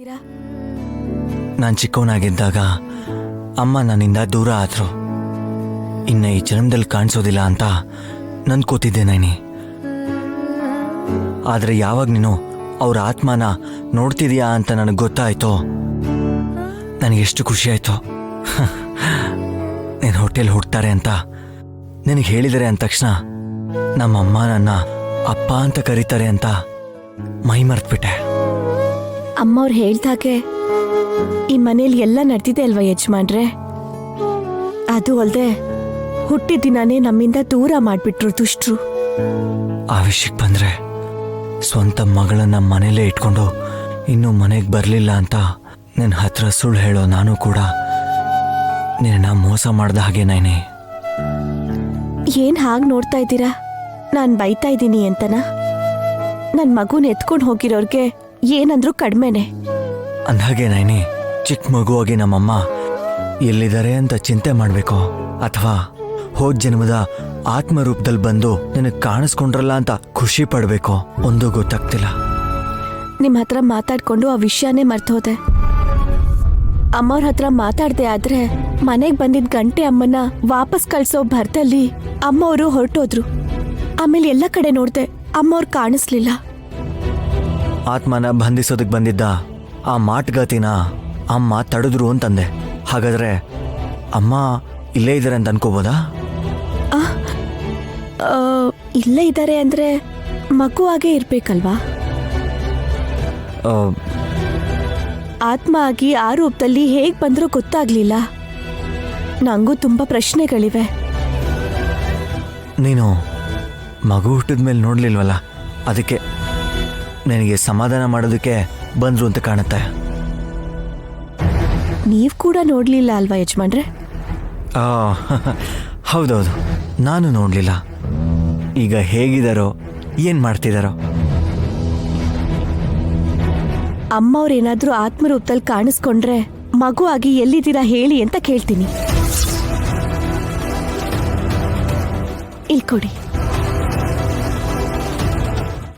ಇದ್ದೀರಾ? ನಾನು ಚಿಕ್ಕವನಾಗಿದ್ದಾಗ ಅಮ್ಮ ನನ್ನಿಂದ ದೂರ ಆದ್ರು. ಇನ್ನು ಈ ಜನ್ಮದಲ್ಲಿ ಕಾಣಿಸೋದಿಲ್ಲ ಅಂತ ನನ್ಕೋತಿದ್ದೆ ನೈನಿ. ಆದರೆ ಯಾವಾಗ ನೀನು ಅವ್ರ ಆತ್ಮನ ನೋಡ್ತಿದೀಯಾ ಅಂತ ನನಗೆ ಗೊತ್ತಾಯ್ತೋ, ನನಗೆಷ್ಟು ಖುಷಿ ಆಯ್ತು. ನೀನು ಹೊಟ್ಟೆಲಿ ಹುಡ್ತಾರೆ ಅಂತ ನಿನಗೆ ಹೇಳಿದರೆ ಅಂದ ತಕ್ಷಣ ನಮ್ಮಮ್ಮ ನನ್ನ ಅಪ್ಪ ಅಂತ ಕರೀತಾರೆ ಅಂತ ಮೈ ಮರ್ತ್ಬಿಟ್ಟೆ. ಅಮ್ಮವ್ರು ಹೇಳ್ದಾಗೆ ಈ ಮನೇಲಿ ಎಲ್ಲ ನಡೆದಿದೆ ಅಲ್ವಾ ಯಜಮಾನ್ರೆ? ಅದು ಅಲ್ಲದೆ ಹುಟ್ಟಿದ ದಿನಾನೇ ನಮ್ಮಿಂದ ದೂರ ಮಾಡ್ಬಿಟ್ರು ದುಷ್ಟರು. ಆ ವಿಷಯಕ್ಕೆ ಬಂದ್ರೆ ಸ್ವಂತ ಮಗಳನ್ನ ಮನೇಲೇ ಇಟ್ಕೊಂಡು ಇನ್ನೂ ಮನೆಗೆ ಬರಲಿಲ್ಲ ಅಂತ ನಿನ್ನ ಹತ್ರ ಸುಳ್ಳು ಹೇಳೋ ನಾನು ಕೂಡ ನಿನ್ನ ಮೋಸ ಮಾಡ್ದ ಹಾಗೆ ನೈನಿ. ಏನ್ ಹಾಗೆ ನೋಡ್ತಾ ಇದ್ದೀರಾ? ನಾನ್ ಬೈತಾ ಇದ್ದೀನಿ ಅಂತನಾ? ನನ್ ಮಗುನ ಎತ್ಕೊಂಡು ಹೋಗಿರೋರ್ಗೆ ಏನಂದ್ರೂ ಕಡಿಮೆನೆ. ಅಂದ್ಹಾಗೆ ನೈನಿ, ಚಿಕ್ಕ ಮಗುವಾಗಿ ನಮ್ಮಮ್ಮ ಎಲ್ಲಿದ್ದಾರೆ ಅಂತ ಚಿಂತೆ ಮಾಡಬೇಕು ಅಥವಾ ಹೋದ ಜನ್ಮದ ಆತ್ಮ ರೂಪದಲ್ಲಿ ಬಂದು ನಿನಗೆ ಕಾಣಿಸ್ಕೊಂಡ್ರಲ್ಲ ಅಂತ ಖುಷಿ ಪಡಬೇಕು, ಒಂದು ಗೊತ್ತಾಗ್ತಿಲ್ಲ. ನಿಮ್ ಹತ್ರ ಮಾತಾಡ್ಕೊಂಡು ಆ ವಿಷಯನೇ ಮರ್ತೋದೆ. ಅಮ್ಮವ್ರ ಹತ್ರ ಮಾತಾಡ್ದೆ ಆದ್ರೆ ಮನೆಗ್ ಬಂದಿದ್ ಗಂಟೆ ಅಮ್ಮನ ವಾಪಸ್ ಕಳ್ಸೋ ಭರದಲ್ಲಿ ಅಮ್ಮವರು ಹೊರಟೋದ್ರು. ಆಮೇಲೆ ಎಲ್ಲ ಕಡೆ ನೋಡ್ದೆ, ಅಮ್ಮವ್ರು ಕಾಣಿಸ್ಲಿಲ್ಲ. ಆತ್ಮನ ಬಂಧಿಸೋದಕ್ಕೆ ಬಂದಿದ್ದ ಆ ಮಾಟುಗಾತಿನ ಅಮ್ಮ ತಡೆದ್ರು ಅಂತಂದೆ. ಹಾಗಾದ್ರೆ ಅಮ್ಮ ಇಲ್ಲೇ ಇದ್ದಾರೆ ಅಂತ ಅನ್ಕೋಬೋದಾ? ಇಲ್ಲೇ ಇದ್ದಾರೆ ಅಂದ್ರೆ ಮಗು ಆಗೇ ಇರ್ಬೇಕಲ್ವಾ? ಆತ್ಮ ಆಗಿ ಆ ರೂಪದಲ್ಲಿ ಹೇಗ್ ಬಂದ್ರೂ ಗೊತ್ತಾಗ್ಲಿಲ್ಲ. ನಂಗೂ ತುಂಬಾ ಪ್ರಶ್ನೆಗಳಿವೆ. ನೀನು ಮಗು ಹುಟ್ಟಿದ್ಮೇಲೆ ನೋಡ್ಲಿಲ್ವಲ್ಲ, ಅದಕ್ಕೆ ನನಗೆ ಸಮಾಧಾನ ಮಾಡೋದಕ್ಕೆ ಬಂದ್ರು ಅಂತ ಕಾಣುತ್ತೆ. ನೀವ್ ಕೂಡ ನೋಡ್ಲಿಲ್ಲ ಅಲ್ವಾ ಯಜಮಾನ್ರೆ? ಹೌದೌದು, ನಾನು ನೋಡ್ಲಿಲ್ಲ. ಈಗ ಹೇಗಿದಾರೋ, ಏನ್ ಮಾಡ್ತಿದಾರೋ? ಅಮ್ಮವ್ರೇನಾದ್ರೂ ಆತ್ಮರೂಪದಲ್ಲಿ ಕಾಣಿಸ್ಕೊಂಡ್ರೆ ಮಗು ಆಗಿ ಎಲ್ಲಿದ್ದೀರಾ ಹೇಳಿ ಅಂತ ಕೇಳ್ತೀನಿ. ಇಲ್ಕೊಡಿ.